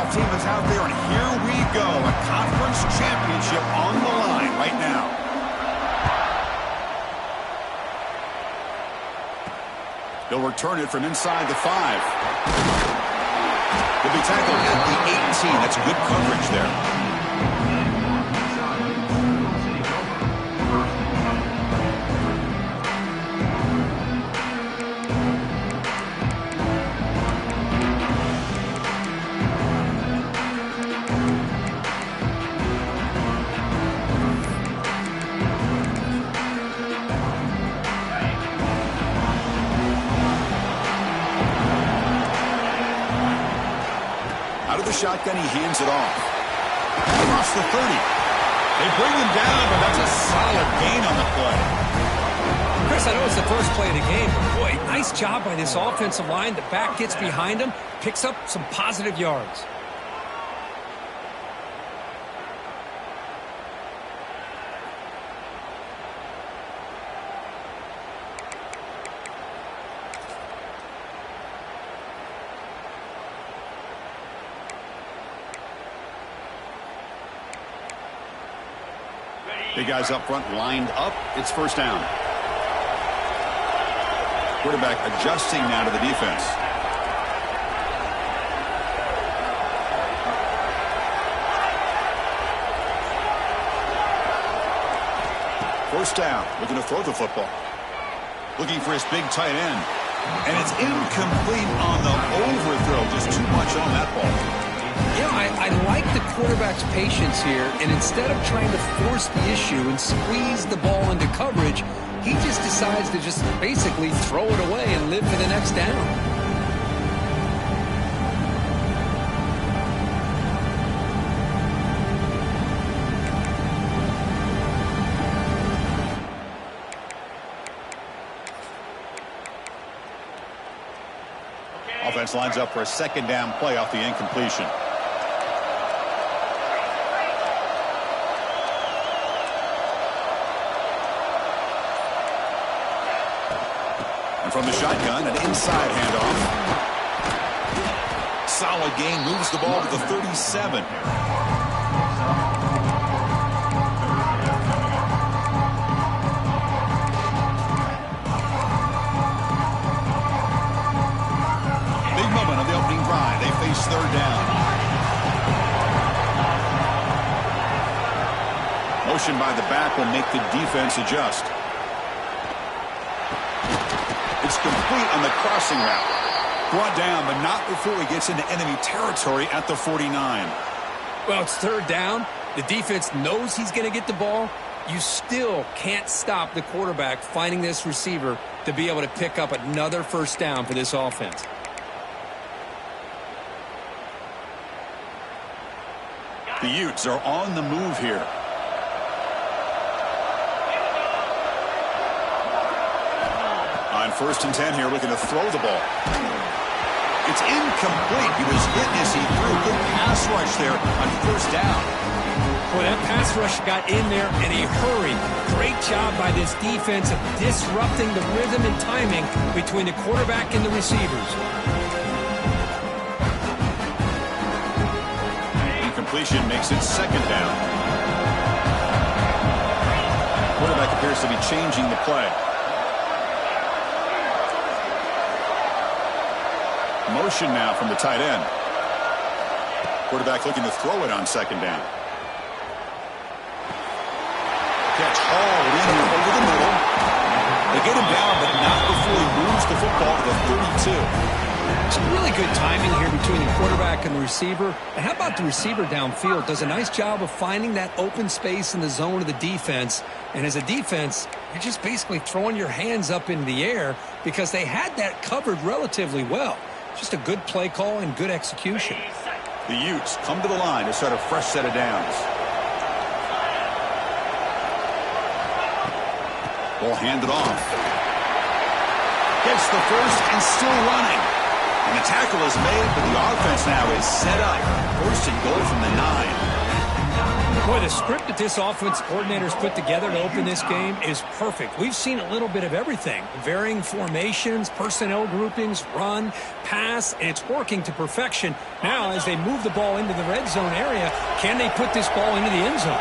team is out there, and here we go. A conference championship on the line right now. They'll return it from inside the 5. He'll be tackled at the 18. That's good coverage there. Shotgun, he hands it off. Across the 30. They bring him down, but that's a solid gain on the play. Chris, I know it's the first play of the game, but boy, nice job by this offensive line. The back gets behind him, picks up some positive yards. The guys up front lined up. It's first down. Quarterback adjusting now to the defense. First down. Looking to throw the football. Looking for his big tight end. And it's incomplete on the overthrow. Just too much on that ball. You know, I like the quarterback's patience here, and instead of trying to force the issue and squeeze the ball into coverage, he just decides to just basically throw it away and live for the next down. Offense lines up for a second down play off the incompletion. And from the shotgun, an inside handoff. Solid gain, moves the ball to the 37. Big moment on the opening drive. They face third down. Motion by the back will make the defense adjust. It's complete on the crossing route. Brought down, but not before he gets into enemy territory at the 49. Well, it's third down. The defense knows he's going to get the ball. You still can't stop the quarterback finding this receiver to be able to pick up another first down for this offense. The Utes are on the move here. On 1st and 10 here, looking to throw the ball. It's incomplete. He was hit as he threw. Good pass rush there on first down. Well, that pass rush got in there in a hurry. Great job by this defense of disrupting the rhythm and timing between the quarterback and the receivers. Incompletion makes it second down. Quarterback appears to be changing the play. Motion now from the tight end. Quarterback looking to throw it on second down. Catch hauled in here over the middle. They get him down, but not before he moves the football to the 32. Some really good timing here between the quarterback and the receiver. And how about the receiver downfield? Does a nice job of finding that open space in the zone of the defense. And as a defense, you're just basically throwing your hands up in the air because they had that covered relatively well. Just a good play call and good execution. The Utes come to the line to start a fresh set of downs. Ball handed off. Gets the first and still running. And the tackle is made, but the offense now is set up. 1st and goal from the 9. Boy, the script that this offense coordinator's put together to open this game is perfect. We've seen a little bit of everything. Varying formations, personnel groupings, run, pass, and it's working to perfection. Now, as they move the ball into the red zone area, can they put this ball into the end zone?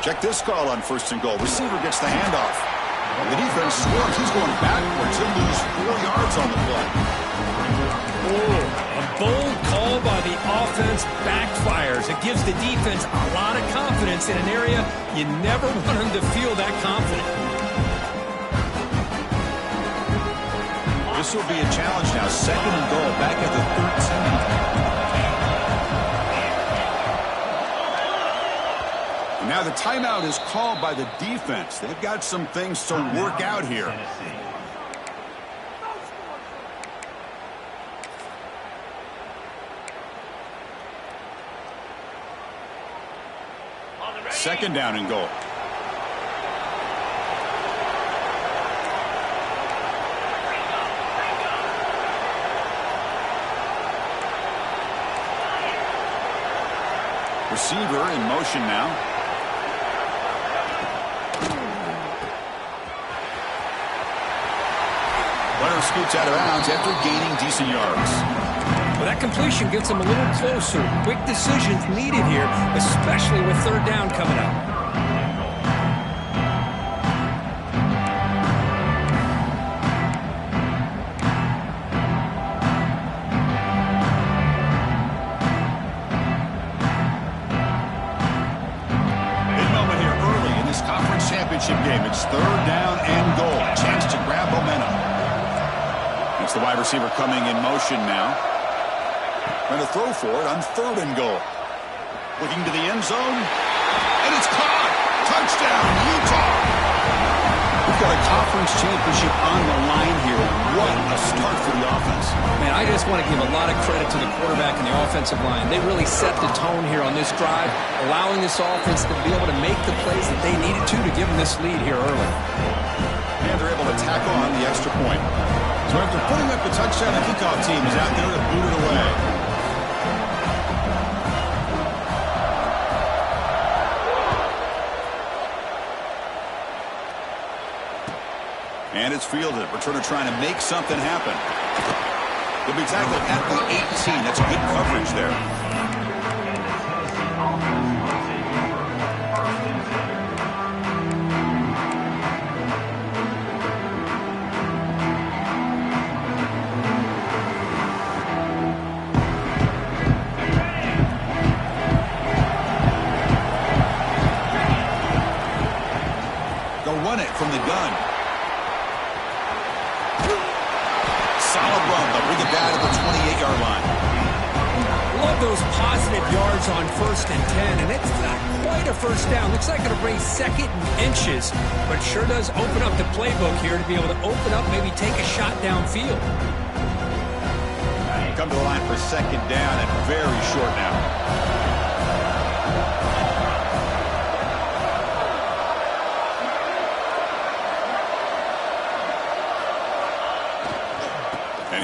Check this call on 1st and goal. Receiver gets the handoff. The defense swerves. He's going backwards. He'll lose 4 yards on the play. Oh, a bold call by the offense backfires. It gives the defense a lot of confidence in an area you never want them to feel that confident. This will be a challenge now. 2nd and goal, back at the 13. Now the timeout is called by the defense. They've got some things to work out here. Second down and goal. Receiver in motion now. Runner scoots out of bounds after gaining decent yards. Well, that completion gets them a little closer. Quick decisions needed here, especially with 3rd down coming up. Big moment here early in this conference championship game. It's 3rd down and goal. A chance to grab momentum. It's the wide receiver coming in motion now. Going to throw for it on 3rd and goal. Looking to the end zone. And it's caught. Touchdown, Utah. We've got a conference championship on the line here. What a start for the offense. Man, I just want to give a lot of credit to the quarterback and the offensive line. They really set the tone here on this drive, allowing this offense to be able to make the plays that they needed to give them this lead here early. And they're able to tack on the extra point. So after putting up the touchdown, the kickoff team is out there to boot it away. And it's fielded. Returner trying to make something happen. They'll be tackled at the 18. That's good coverage there. Run it from the gun. Solid run. They'll bring it back to the 28-yard line. Love those positive yards on 1st and 10, and it's not quite a 1st down. Looks like it'll bring 2nd and inches, but sure does open up the playbook here to be able to open up, maybe take a shot downfield. Come to the line for 2nd down and very short now.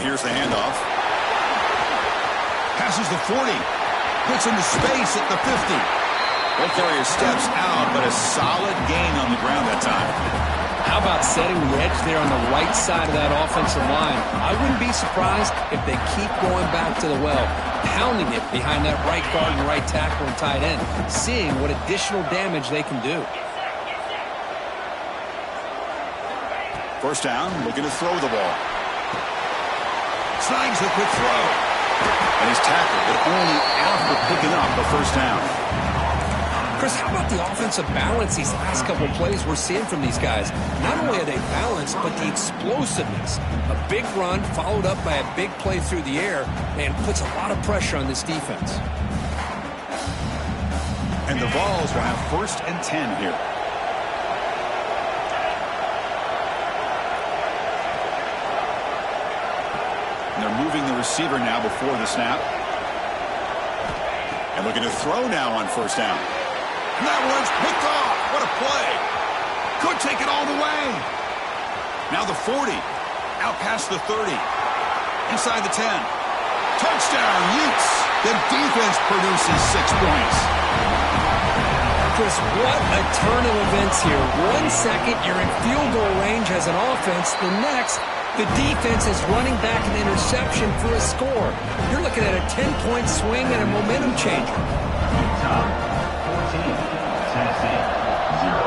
Here's the handoff. Passes the 40. Puts into space at the 50. Both carriers steps out, but a solid gain on the ground that time. How about setting the edge there on the right side of that offensive line? I wouldn't be surprised if they keep going back to the well, pounding it behind that right guard and right tackle and tight end, seeing what additional damage they can do. 1st down, looking to throw the ball. Snags the quick throw. And he's tackled, but only after picking up the 1st down. Chris, how about the offensive balance these last couple of plays we're seeing from these guys? Not only are they balanced, but the explosiveness. A big run followed up by a big play through the air and puts a lot of pressure on this defense. And the Vols will have 1st and 10 here. And they're moving the receiver now before the snap. And looking to throw now on 1st down. And that one's picked off. What a play. Could take it all the way. Now the 40. Out past the 30. Inside the 10. Touchdown, Utes. The defense produces 6 points. Chris, what a turn of events here. 1 second, you're in field goal range as an offense. The next, the defense is running back an interception for a score. You're looking at a 10-point swing and a momentum changer. Utah 14, Tennessee 0.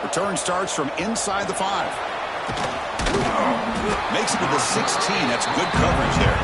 Return starts from inside the 5. Makes it to the 16. That's good coverage there.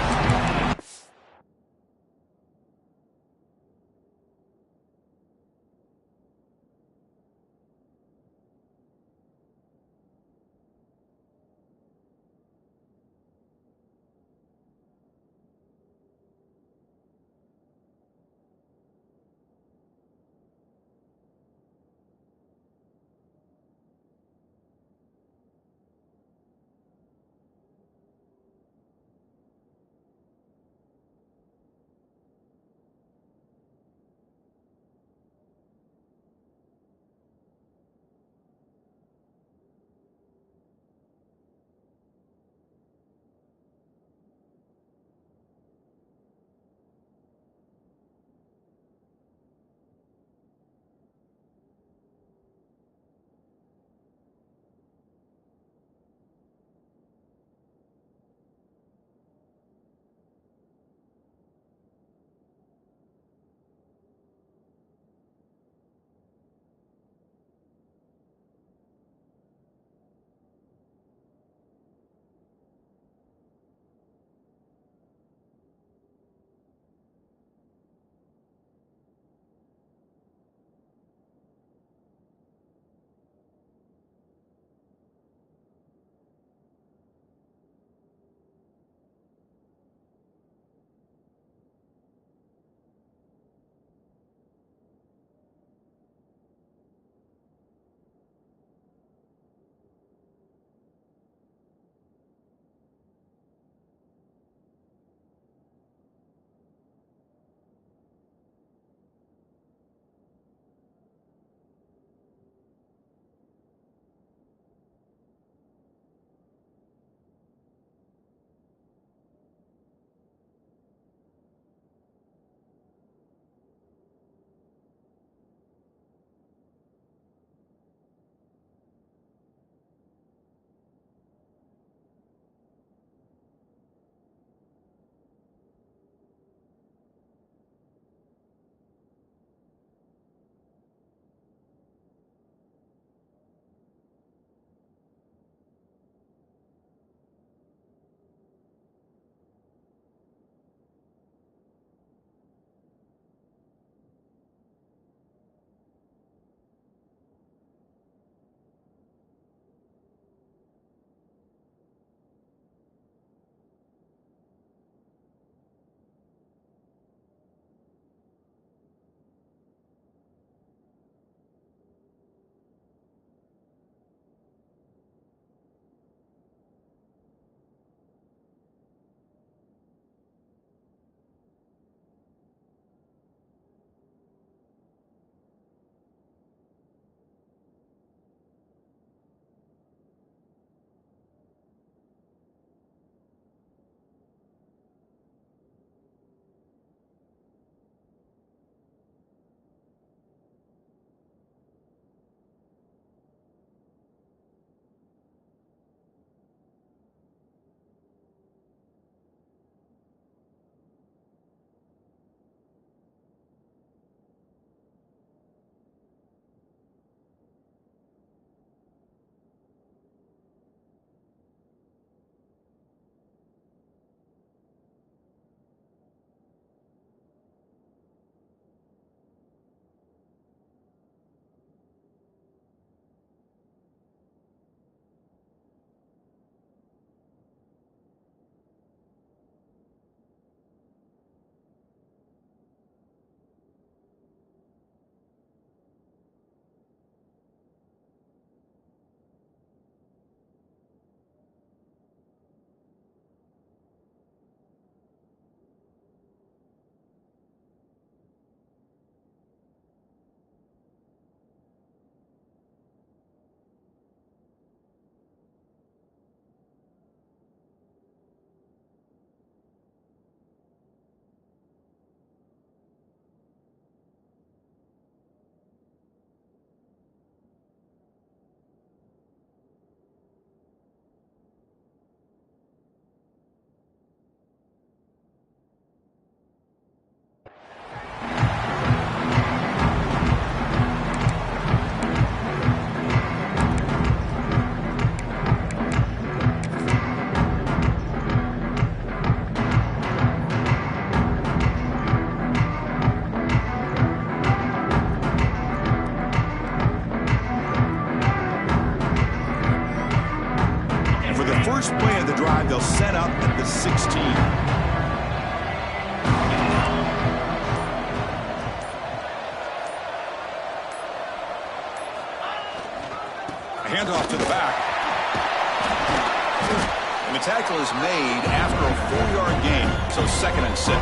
tackle is made after a 4-yard gain, so 2nd and 6.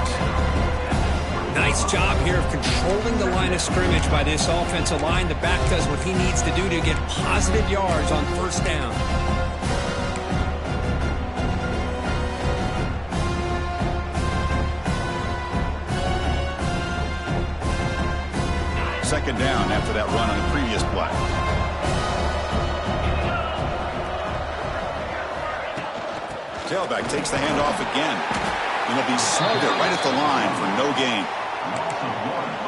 Nice job here of controlling the line of scrimmage by this offensive line. The back does what he needs to do to get positive yards on 1st down. Second down after that run on the previous play. Tailback takes the handoff again. And he'll be smothered right at the line for no gain.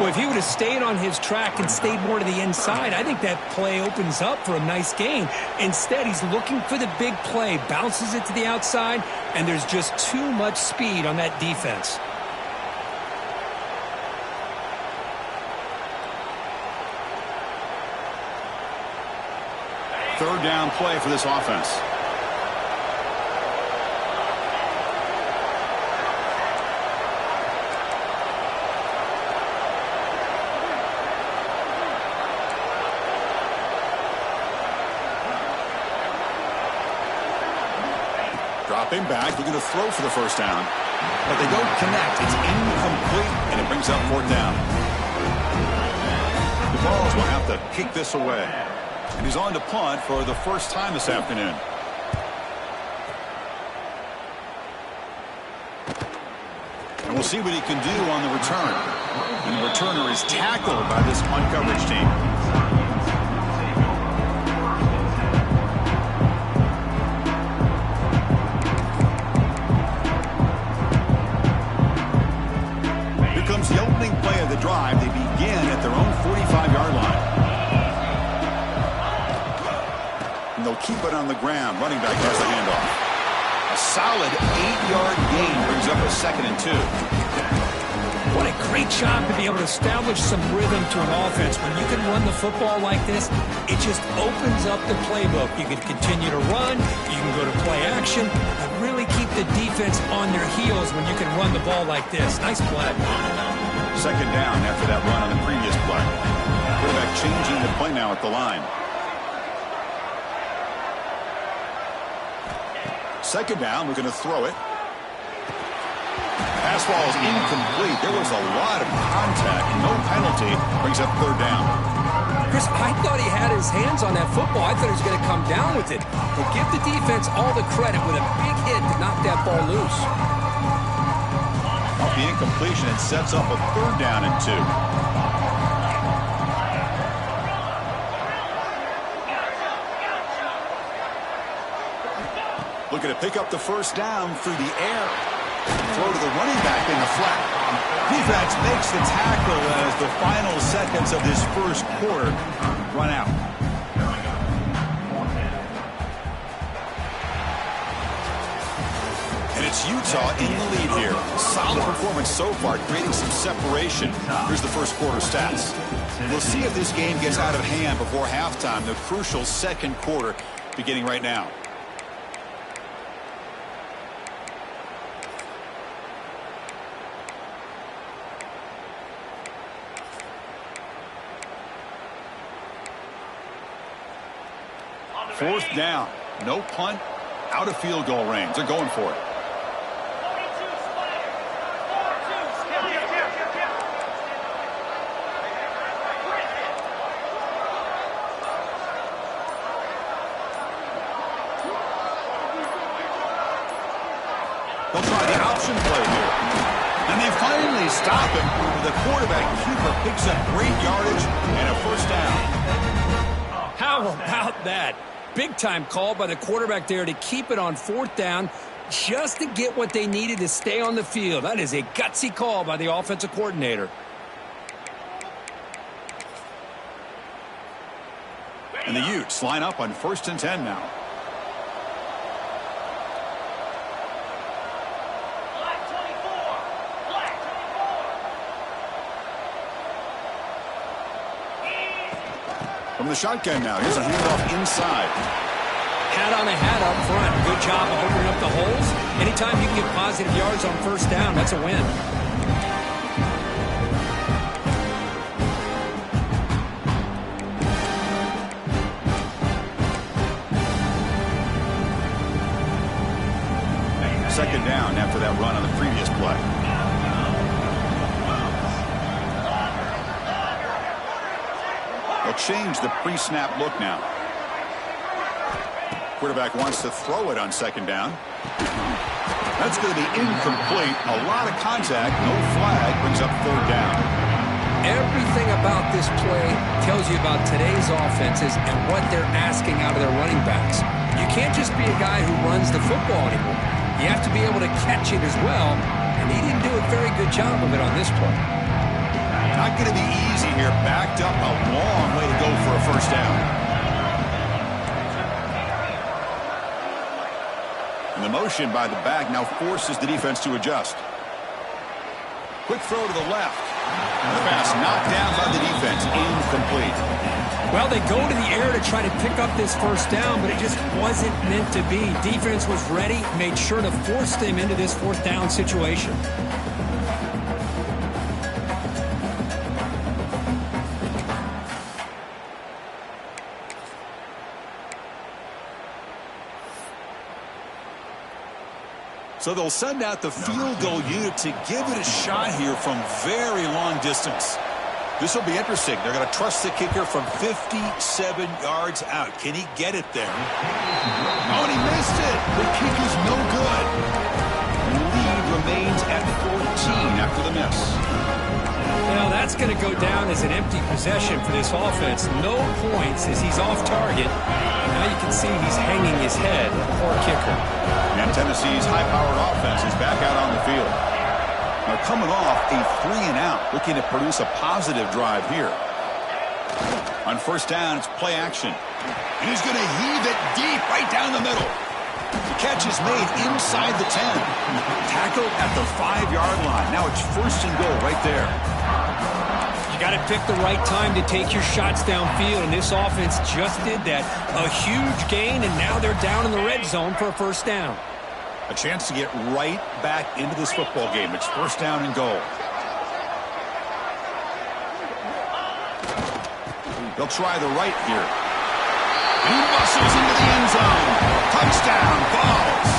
Well, if he would have stayed on his track and stayed more to the inside, I think that play opens up for a nice gain. Instead, he's looking for the big play, bounces it to the outside, and there's just too much speed on that defense. Third down play for this offense. Dropping back, looking to throw for the 1st down. But they don't connect. It's incomplete, and it brings up 4th down. The Vols will have to kick this away. And he's on to punt for the first time this afternoon. And we'll see what he can do on the return. And the returner is tackled by this punt coverage team. Here comes the opening play of the drive. They begin at their own 45-yard line. And they'll keep it on the ground. Running back has the handoff. A solid 8-yard gain brings up a 2nd and 2. What a great job to be able to establish some rhythm to an offense. When you can run the football like this, it just opens up the playbook. You can continue to run, you can go to play action, and really keep the defense on their heels when you can run the ball like this. Nice play. 2nd down after that run on the previous play. Quarterback changing the play now at the line. 2nd down, we're going to throw it. Pass ball is incomplete. There was a lot of contact. No penalty. Brings up 3rd down. Chris, I thought he had his hands on that football. I thought he was going to come down with it. But give the defense all the credit with a big hit to knock that ball loose. Off the incompletion, it sets up a 3rd down and 2. Looking to pick up the 1st down through the air. Throw to the running back in the flat. Defense makes the tackle as the final seconds of this 1st quarter run out. And it's Utah in the lead here. Solid performance so far, creating some separation. Here's the 1st quarter stats. We'll see if this game gets out of hand before halftime. The crucial 2nd quarter beginning right now. Fourth down. No punt. Out of field goal range. They're going for it. They'll try the option play here. And they finally stop him. The quarterback keeper picks up great yardage and a 1st down. How about that? Big time call by the quarterback there to keep it on 4th down just to get what they needed to stay on the field. That is a gutsy call by the offensive coordinator. And the Utes line up on 1st and 10 now. From the shotgun now, here's a handoff inside. Hat on a hat up front. Good job of opening up the holes. Anytime you can get positive yards on 1st down, that's a win. down after that run on the previous play. They'll change the pre-snap look now. Quarterback wants to throw it on second down. That's going to be incomplete. A lot of contact. No flag. Brings up third down. Everything about this play tells you about today's offenses and what they're asking out of their running backs. You can't just be a guy who runs the football anymore. You have to be able to catch it as well, and he didn't do a very good job of it on this play. Not going to be easy here. Backed up a long way to go for a first down. And the motion by the back now forces the defense to adjust. Quick throw to the left. And the pass knocked down by the defense. Incomplete. Well, they go to the air to try to pick up this first down, but it just wasn't meant to be. Defense was ready, made sure to force them into this fourth down situation. So they'll send out the field goal unit to give it a shot here from very long distance. This will be interesting. They're going to trust the kicker from 57 yards out. Can he get it there? Oh, and he missed it. The kick is no good. Lead remains at 14 after the miss. Well, that's going to go down as an empty possession for this offense. No points as he's off target. Now you can see he's hanging his head. Poor kicker. And Tennessee's high-powered offense is back out on the field. Now coming off a 3-and-out, looking to produce a positive drive here. On first down, it's play action. And he's going to heave it deep right down the middle. The catch is made inside the 10. Tackled at the 5-yard line. Now it's first and goal right there. You got to pick the right time to take your shots downfield, and this offense just did that. A huge gain, and now they're down in the red zone for a first down. A chance to get right back into this football game. It's first down and goal. They'll try the right here. He muscles into the end zone. Touchdown, Vols.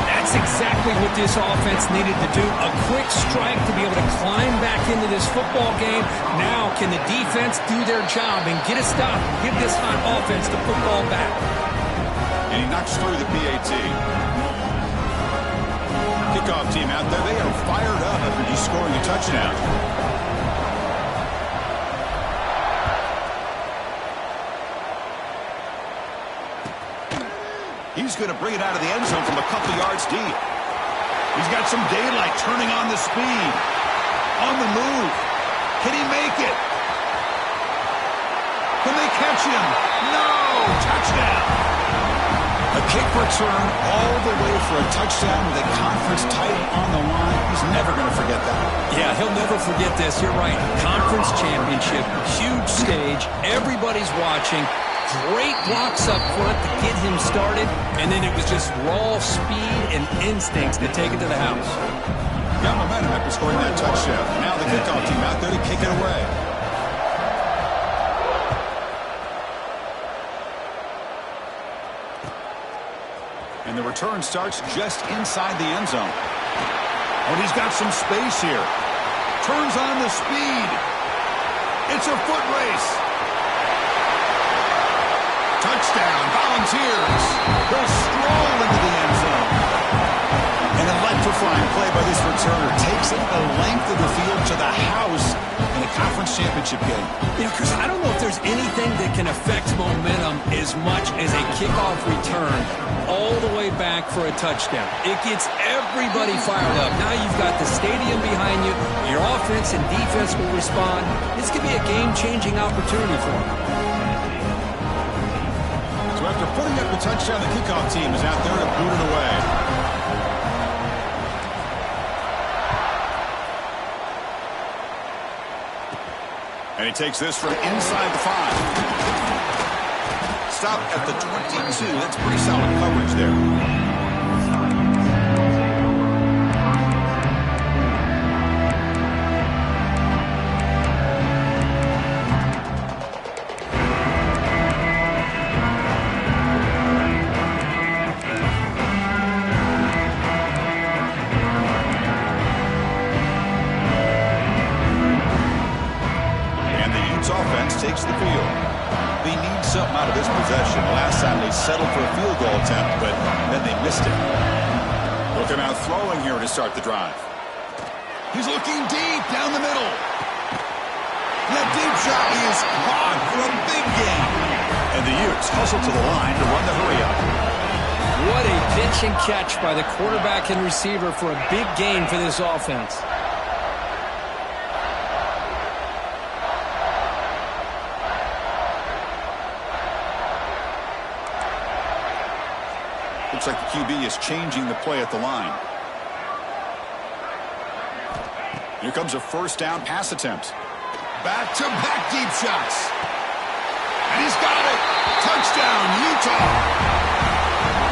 That's exactly what this offense needed to do. A quick strike to be able to climb back into this football game. Now can the defense do their job and get a stop, give this hot offense the football back. And he knocks through the PAT. Kickoff team out there, they are fired up after just scoring a touchdown. He's going to bring it out of the end zone from a couple yards deep. He's got some daylight, turning on the speed. On the move. Can he make it? Can they catch him? No! Touchdown! A kick return all the way for a touchdown with a conference title on the line. He's never going to forget that. Yeah, he'll never forget this. You're right. Conference championship, huge stage. Everybody's watching. Great blocks up front to get him started, and then it was just raw speed and instincts to take it to the house. Got momentum after scoring that touchdown. Now the kickoff team out there to kick it away. And the return starts just inside the end zone. Oh, he's got some space here. Turns on the speed. It's a foot race. Touchdown, Volunteers. They'll stroll into the end zone. An electrifying play by this returner takes it the length of the field to the house in a conference championship game. You know, Chris, I don't know if there's anything that can affect momentum as much as a kickoff return all the way back for a touchdown. It gets everybody fired up. Now you've got the stadium behind you. Your offense and defense will respond. This could be a game-changing opportunity for them. So after putting up the touchdown, the kickoff team is out there to boot it away. And he takes this from inside the 5. Stop at the 22. That's pretty solid coverage there. takes the field. They need something out of this possession. Last time they settled for a field goal attempt, but then they missed it. Looking out throwing here to start the drive. He's looking deep down the middle. That deep shot is caught for a big gain. And the Utes hustle to the line to run the hurry up. What a pitch and catch by the quarterback and receiver for a big gain for this offense. Looks like the QB is changing the play at the line. Here comes a first down pass attempt. Back-to-back deep shots. And he's got it. Touchdown, Utah.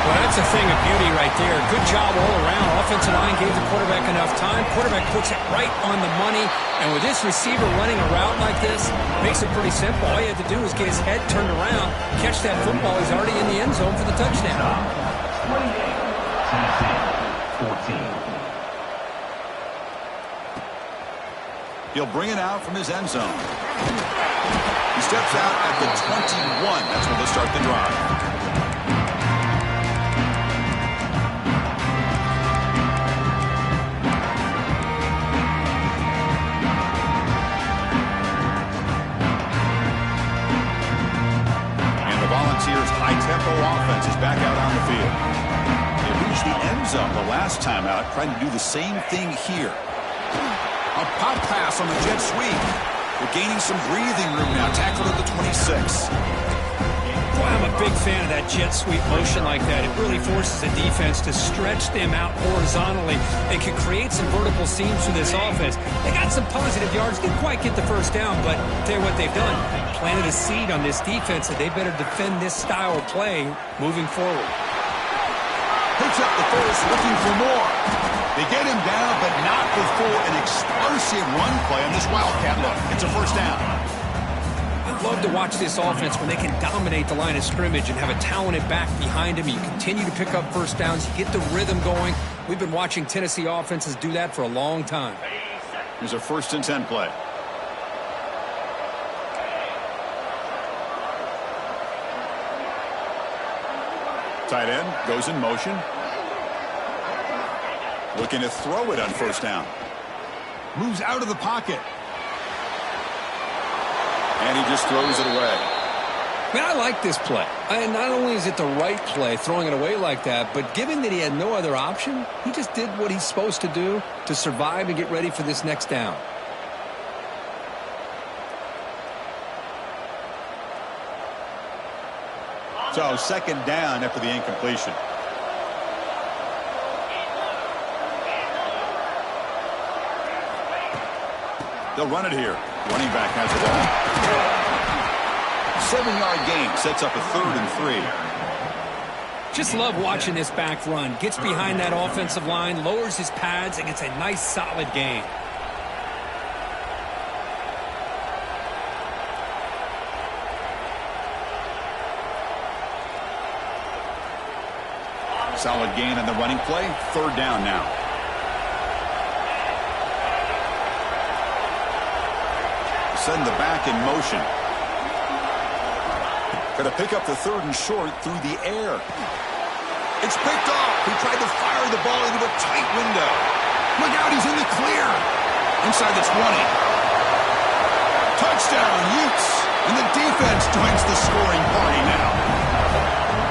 Well, that's a thing of beauty right there. Good job all around. Offensive line gave the quarterback enough time. Quarterback puts it right on the money. And with this receiver running a route like this, makes it pretty simple. All you had to do is get his head turned around, catch that football. He's already in the end zone for the touchdown. 28, Tennessee, 14. He'll bring it out from his end zone. He steps out at the 21. That's where they'll start the drive. And the Volunteers' high-tempo offense is back out on the field. They reached the end zone the last time out, trying to do the same thing here. A pop pass on the jet sweep. They're gaining some breathing room now. Tackled at the 26. Boy, I'm a big fan of that jet sweep motion like that. It really forces the defense to stretch them out horizontally and can create some vertical seams for this offense. They got some positive yards. Didn't quite get the first down, but I'll tell you what they've done. Planted a seed on this defense that they better defend this style of play moving forward. Picks up the first, looking for more. They get him down, but not before an explosive run play on this Wildcat look. It's a first down. I love to watch this offense when they can dominate the line of scrimmage and have a talented back behind him. You continue to pick up first downs. You get the rhythm going. We've been watching Tennessee offenses do that for a long time. Here's a 1st and 10 play. Tight end goes in motion. Looking to throw it on first down. Moves out of the pocket. And he just throws it away. Man, I like this play. And not only is it the right play, throwing it away like that, but given that he had no other option, he just did what he's supposed to do to survive and get ready for this next down. So 2nd down after the incompletion. They'll run it here. Running back has the ball. 7-yard gain sets up a 3rd and 3. Just love watching this back run. Gets behind that offensive line, lowers his pads, and gets a nice solid gain. Solid gain on the running play. 3rd down now. Send the back in motion. Going to pick up the 3rd and short through the air. It's picked off. He tried to fire the ball into a tight window. Look out, he's in the clear. Inside the 20. Touchdown, Utes. And the defense joins the scoring party now.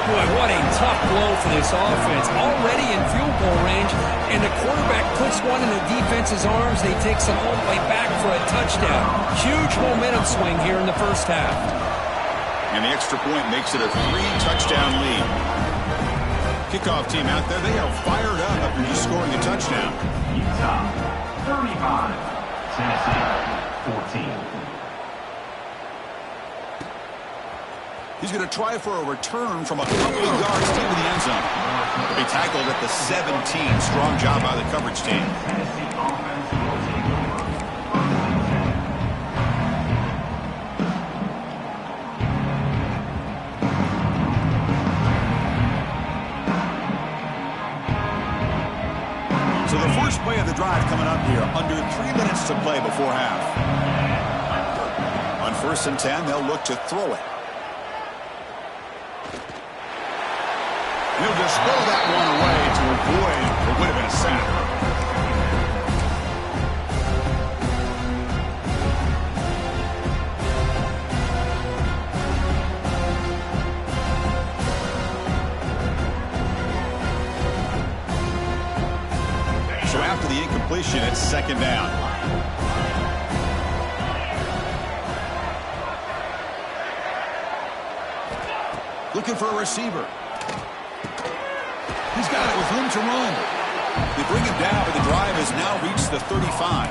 Boy, what a tough blow for this offense. Already in field goal range, and the quarterback puts one in the defense's arms. They takes it all the way back for a touchdown. Huge momentum swing here in the first half. And the extra point makes it a 3-touchdown lead. Kickoff team out there, they are fired up after just scoring a touchdown. Utah, 35, Tennessee, 14. He's going to try for a return from a couple of yards into the end zone. He'll be tackled at the 17. Strong job by the coverage team. So the first play of the drive coming up here, under 3 minutes to play before half. On 1st and 10. They'll look to throw it. And he'll just throw that one away to avoid what would have been a sack. So after the incompletion, it's 2nd down. Looking for a receiver. He's got it with room to run. They bring him down, but the drive has now reached the 35.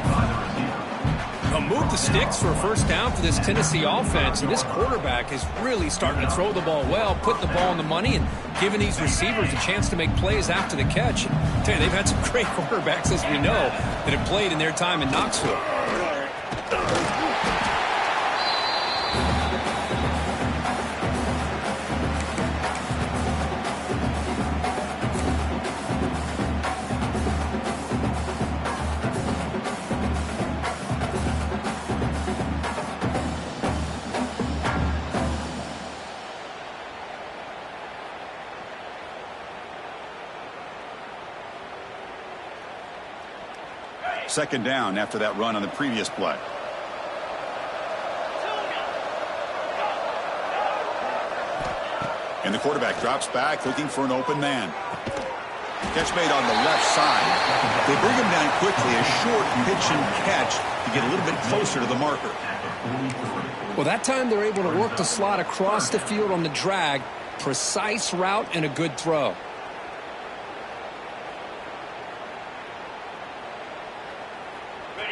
Move the sticks for a 1st down for this Tennessee offense, and this quarterback is really starting to throw the ball well, put the ball on the money, and giving these receivers a chance to make plays after the catch. I tell you, they've had some great quarterbacks, as we know, that have played in their time in Knoxville. Second down after that run on the previous play. And the quarterback drops back looking for an open man. Catch made on the left side. They bring him down quickly. A short pitch and catch to get a little bit closer to the marker. Well, that time they're able to work the slot across the field on the drag. Precise route and a good throw.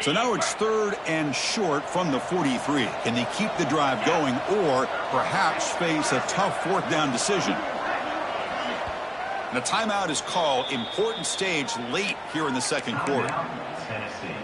So now it's 3rd and short from the 43. Can they keep the drive going or perhaps face a tough 4th down decision? And a timeout is called. Important stage late here in the 2nd quarter. Tennessee.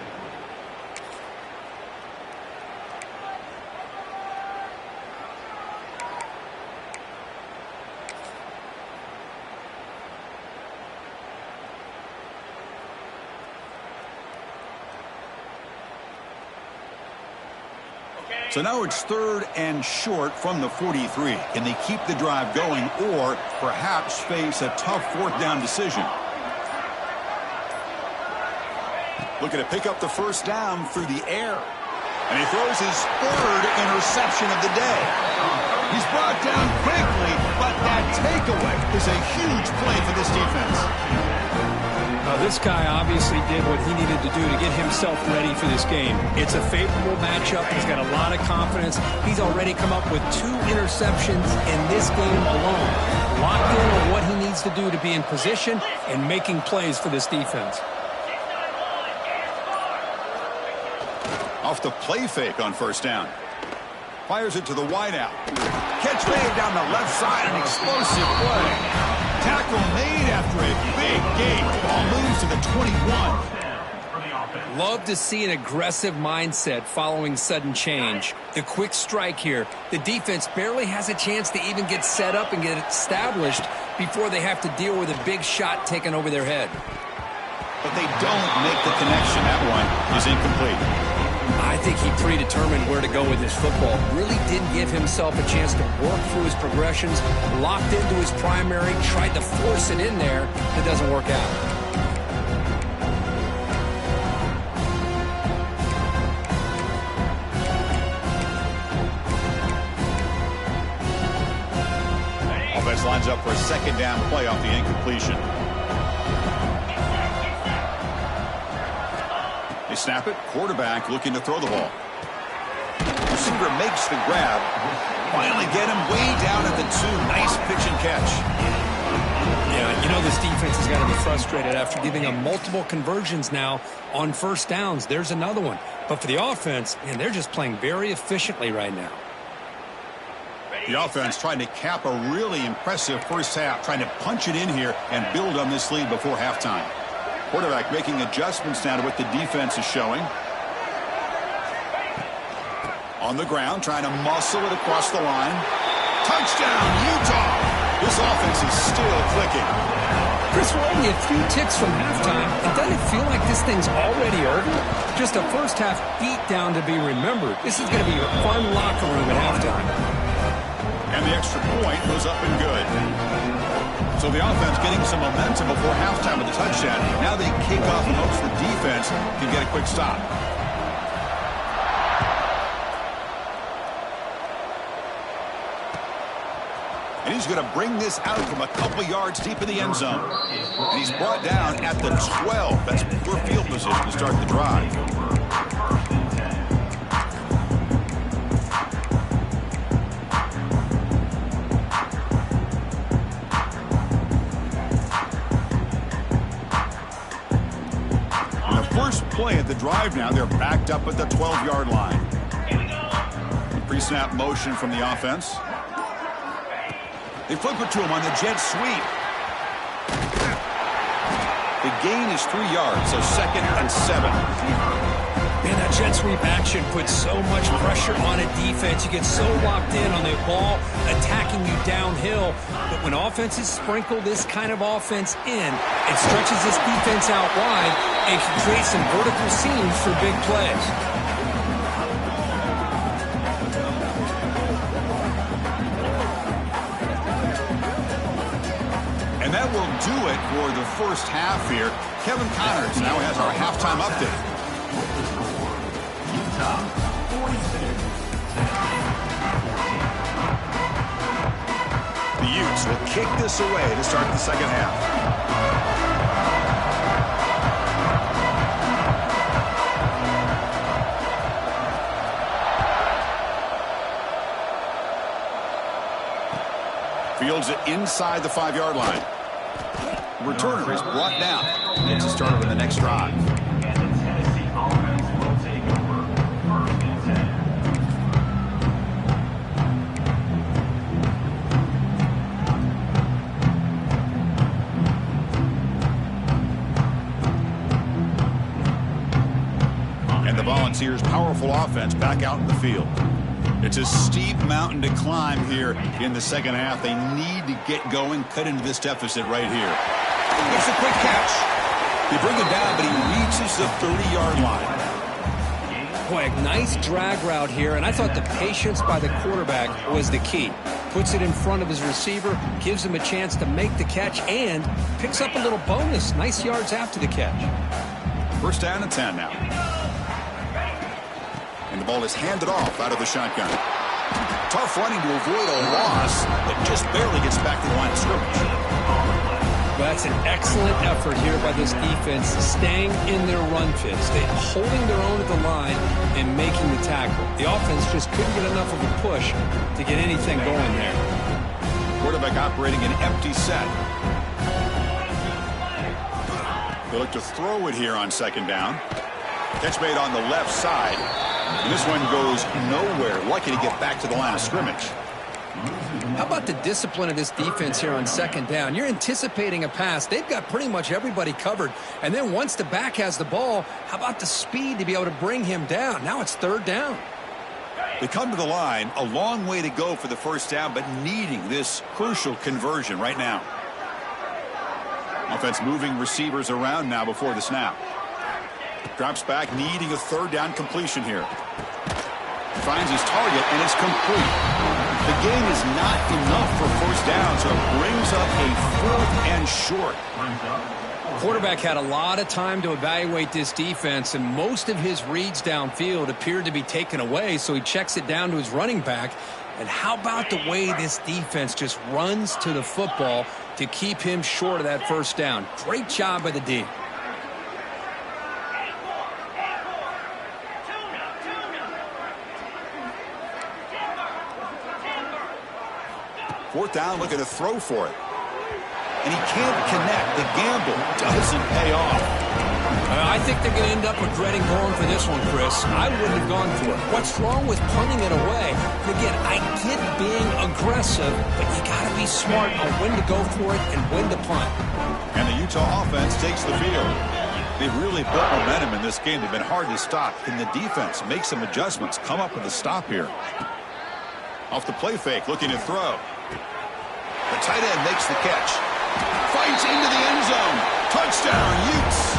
So now it's 3rd and short from the 43. Can they keep the drive going or perhaps face a tough 4th down decision? Looking to pick up the 1st down through the air. And he throws his 3rd interception of the day. He's brought down quickly, but that takeaway is a huge play for this defense. This guy obviously did what he needed to do to get himself ready for this game. It's a favorable matchup. He's got a lot of confidence. He's already come up with 2 interceptions in this game alone. Locked in on what he needs to do to be in position and making plays for this defense. Off the play fake on 1st down. Fires it to the wideout. Catch made down the left side, an explosive play. Tackle made after a big gain. Ball moves to the 21. Love to see an aggressive mindset following sudden change. The quick strike here. The defense barely has a chance to even get set up and get established before they have to deal with a big shot taken over their head. But they don't make the connection. That one is incomplete. I think he predetermined where to go with his football. Really didn't give himself a chance to work through his progressions. Locked into his primary, tried to force it in there. It doesn't work out. Offense lines up for a 2nd down play off the incompletion. They snap it. Quarterback looking to throw the ball. Receiver makes the grab. Finally get him way down at the 2. Nice pitch and catch. Yeah, you know this defense has got to be frustrated after giving them multiple conversions now on 1st downs. There's another one. But for the offense, man, they're just playing very efficiently right now. The offense trying to cap a really impressive 1st half, trying to punch it in here and build on this lead before halftime. Quarterback making adjustments now to what the defense is showing. On the ground, trying to muscle it across the line. Touchdown, Utah! This offense is still clicking. Chris, we're only a few ticks from halftime. And doesn't it feel like this thing's already over? just a first-half beatdown to be remembered. This is going to be a fun locker room at halftime. And the extra point was up and good. So the offense getting some momentum before halftime with the touchdown. Now they kick off in hopes the defense can get a quick stop. And he's going to bring this out from a couple yards deep in the end zone. And he's brought down at the 12. That's poor field position to start the drive. And the first play of the drive now, they're backed up at the 12-yard line. Pre-snap motion from the offense. They flip it to him on the jet sweep. The gain is 3 yards, so 2nd and 7. Man, that jet sweep action puts so much pressure on a defense. You get so locked in on the ball attacking you downhill. But when offenses sprinkle this kind of offense in, it stretches this defense out wide and can create some vertical seams for big plays. And that will do it for the first half here. Kevin Connors now has our halftime update. Utah, 46. The Utes will kick this away to start the second half. Fields it inside the 5-yard line. The returner is brought down. It's a start of the next drive. And the Tennessee offense will take over 1st and 10. And the Volunteers' powerful offense back out in the field. It's a steep mountain to climb here in the second half. They need to get going, cut into this deficit right here. It's a quick catch. They bring him down, but he reaches the 30-yard line. Boy, a nice drag route here, and I thought the patience by the quarterback was the key. Puts it in front of his receiver, gives him a chance to make the catch, and picks up a little bonus. Nice yards after the catch. First down and 10 now. And the ball is handed off out of the shotgun. Tough running to avoid a loss, but just barely gets back to the line of scrimmage. Well, that's an excellent effort here by this defense, staying in their run fits. They're holding their own at the line and making the tackle. The offense just couldn't get enough of a push to get anything going there. Quarterback operating an empty set. They look to throw it here on second down. Catch made on the left side. And this one goes nowhere. Lucky to get back to the line of scrimmage. How about the discipline of this defense here on second down? You're anticipating a pass. They've got pretty much everybody covered. And then once the back has the ball, how about the speed to be able to bring him down? Now it's third down. They come to the line, a long way to go for the first down, but needing this crucial conversion right now. Offense moving receivers around now before the snap. Drops back, needing a third down completion here. Finds his target, and it's complete. The gain is not enough for first down, so it brings up a 4th and short. Quarterback had a lot of time to evaluate this defense, and most of his reads downfield appeared to be taken away, so he checks it down to his running back. And how about the way this defense just runs to the football to keep him short of that first down? Great job by the D. Fourth down, looking to throw for it. And he can't connect. The gamble doesn't pay off. I think they're going to end up regretting going for this one, Chris. I wouldn't have gone for it. What's wrong with punting it away? And again, I get being aggressive, but you got to be smart on when to go for it and when to punt. And the Utah offense takes the field. They've really built momentum in this game. They've been hard to stop. Can the defense make some adjustments, come up with a stop here? Off the play fake, looking to throw. The tight end makes the catch. Fights into the end zone. Touchdown, Utes.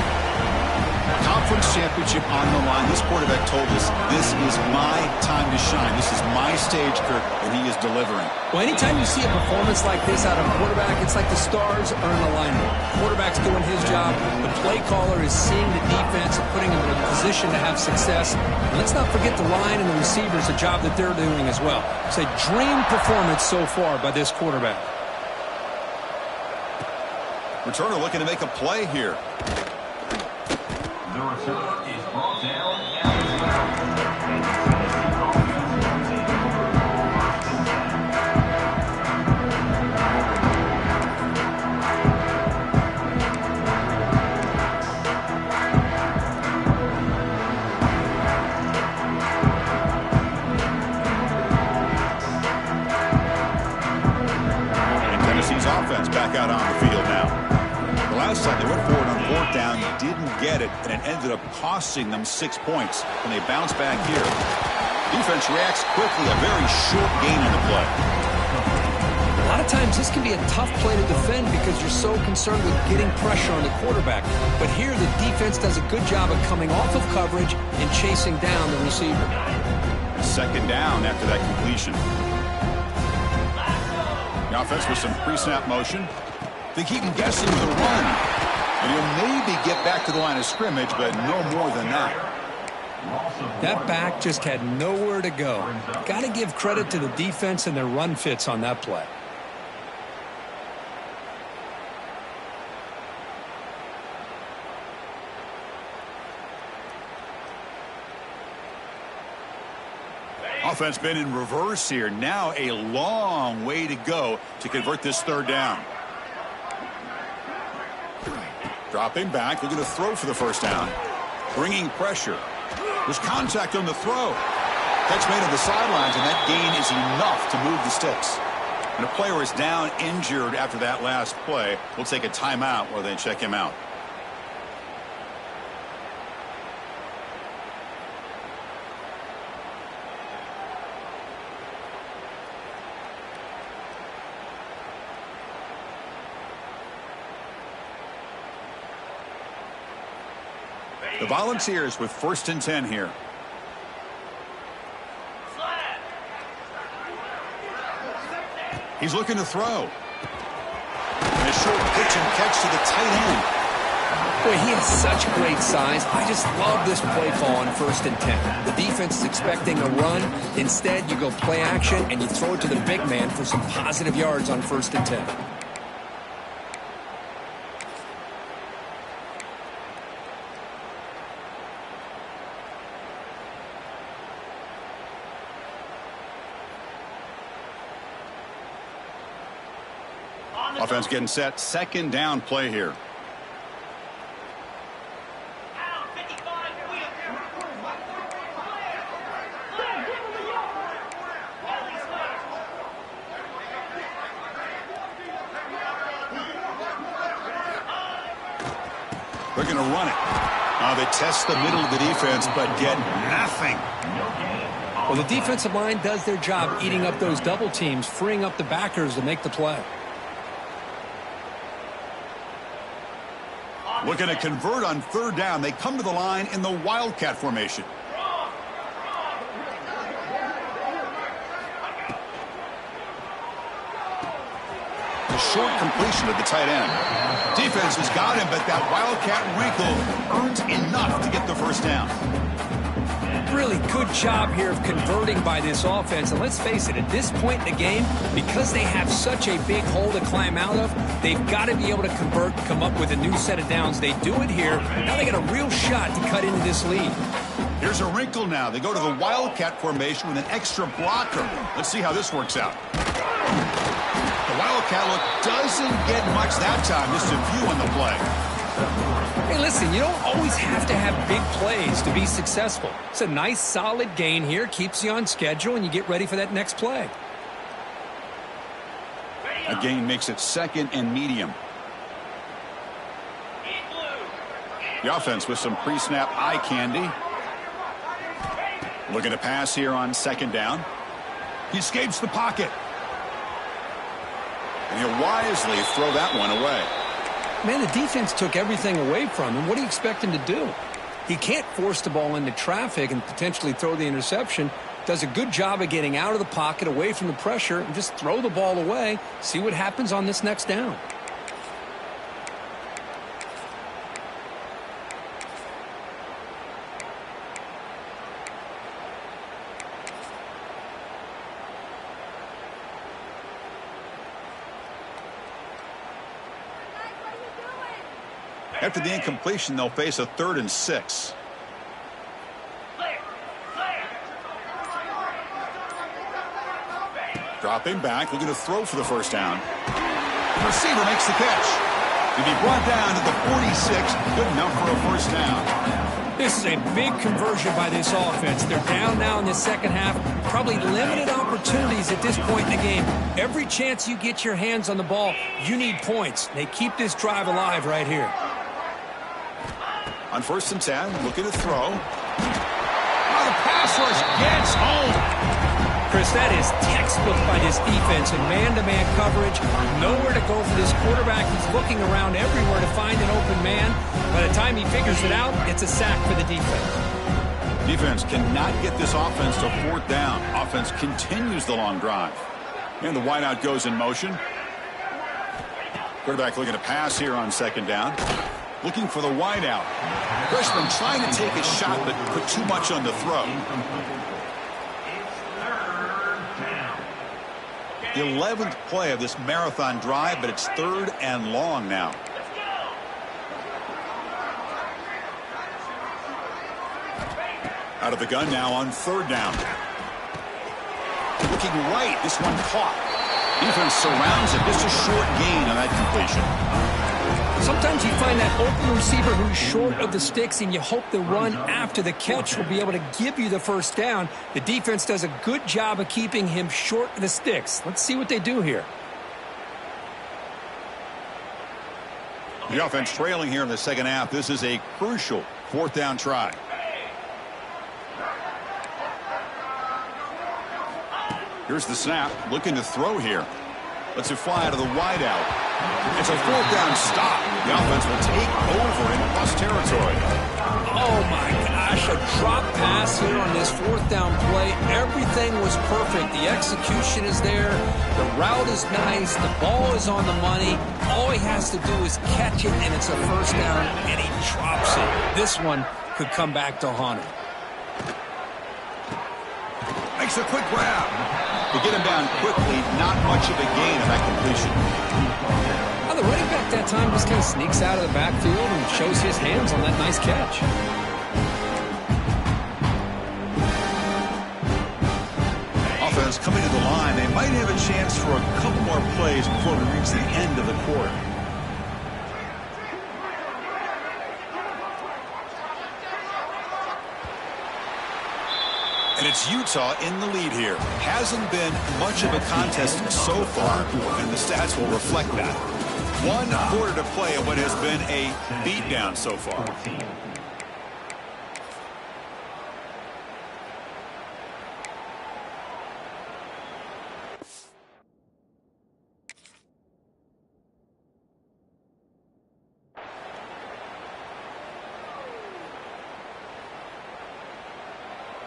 Conference championship on the line. This quarterback told us, this is my time to shine. This is my stage, Kirk, and he is delivering. Well, anytime you see a performance like this out of a quarterback, it's like the stars are in alignment. Quarterback's doing his job. The play caller is seeing the defense and putting them in a position to have success. And let's not forget the line and the receivers, the job that they're doing as well. It's a dream performance so far by this quarterback. Returner looking to make a play here. The return is brought down at the 12. And Tennessee's offense back out on the field now. Last time they went forward on fourth down, didn't get it, and it ended up costing them 6 points. When they bounce back here, defense reacts quickly. A very short gain on the play. A lot of times this can be a tough play to defend because you're so concerned with getting pressure on the quarterback. But here the defense does a good job of coming off of coverage and chasing down the receiver. Second down after that completion. The offense with some pre-snap motion. They keep him guessing with a run. And he'll maybe get back to the line of scrimmage, but no more than that. That back just had nowhere to go. Got to give credit to the defense and their run fits on that play. Offense been in reverse here. Now a long way to go to convert this third down. Dropping back, looking to throw for the first down. Bringing pressure. There's contact on the throw. Catch made on the sidelines, and that gain is enough to move the sticks. And a player is down injured after that last play. We'll take a timeout while they check him out. The Volunteers with 1st and 10 here. He's looking to throw. And a short pitch and catch to the tight end. Boy, he has such great size. I just love this play call on 1st and 10. The defense is expecting a run. Instead, you go play action and you throw it to the big man for some positive yards on 1st and 10. Offense getting set. Second down play here. They're going to run it. They test the middle of the defense, but get nothing. Well, the defensive line does their job eating up those double teams, freeing up the backers to make the play. Looking to convert on third down. They come to the line in the Wildcat formation. The short completion of the tight end. Defense has got him, but that Wildcat wrinkle earns enough to get the first down. Really good job here of converting by this offense. And let's face it, at this point in the game, because they have such a big hole to climb out of, they've got to be able to convert, come up with a new set of downs. They do it here. Now they got a real shot to cut into this lead. Here's a wrinkle now. They go to the Wildcat formation with an extra blocker. Let's see how this works out. The Wildcat look doesn't get much that time. Just a few on the play. Hey, listen, you don't always have to have big plays to be successful. It's a nice, solid gain here. Keeps you on schedule, and you get ready for that next play. A gain makes it second and medium. The offense with some pre-snap eye candy. Looking to pass here on second down. He escapes the pocket. And he'll wisely throw that one away. Man, the defense took everything away from him. What do you expect him to do? He can't force the ball into traffic and potentially throw the interception. Does a good job of getting out of the pocket, away from the pressure, and just throw the ball away. See what happens on this next down. After the incompletion, they'll face a 3rd and 6. Dropping back, looking to throw for the first down. The receiver makes the catch. He'll be brought down to the 46. Good enough for a first down. This is a big conversion by this offense. They're down now in the second half. Probably limited opportunities at this point in the game. Every chance you get your hands on the ball, you need points. They keep this drive alive right here. On 1st and 10, looking to throw. Oh, the pass rush gets home. Chris, that is textbook by this defense in man-to-man coverage. Nowhere to go for this quarterback. He's looking around everywhere to find an open man. By the time he figures it out, it's a sack for the defense. Defense cannot get this offense to 4th down. Offense continues the long drive. And the wideout goes in motion. Quarterback looking to pass here on 2nd down. Looking for the wideout. Freshman trying to take a shot, but put too much on the throw. The 11th play of this marathon drive, but it's 3rd and long now. Out of the gun now on 3rd down. Looking right, this one caught. Defense surrounds it, just a short gain on that completion. Sometimes you find that open receiver who's short of the sticks, and you hope the run after the catch will be able to give you the first down. The defense does a good job of keeping him short of the sticks. Let's see what they do here. The offense trailing here in the second half. This is a crucial 4th down try. Here's the snap, looking to throw here. Lets it fly out of the wideout. It's a 4th down stop. The offense will take over in plus territory. Oh my gosh, a drop pass here on this 4th down play. Everything was perfect. The execution is there. The route is nice. The ball is on the money. All he has to do is catch it, and it's a first down, and he drops it. This one could come back to haunt him. Makes a quick grab. To get him down quickly, not much of a gain on that completion. Well, the running back that time just kind of sneaks out of the backfield and shows his hands on that nice catch. Offense coming to the line. They might have a chance for a couple more plays before we reach the end of the quarter. And it's Utah in the lead here. Hasn't been much of a contest so far, and the stats will reflect that. 1 quarter to play in what has been a beatdown so far.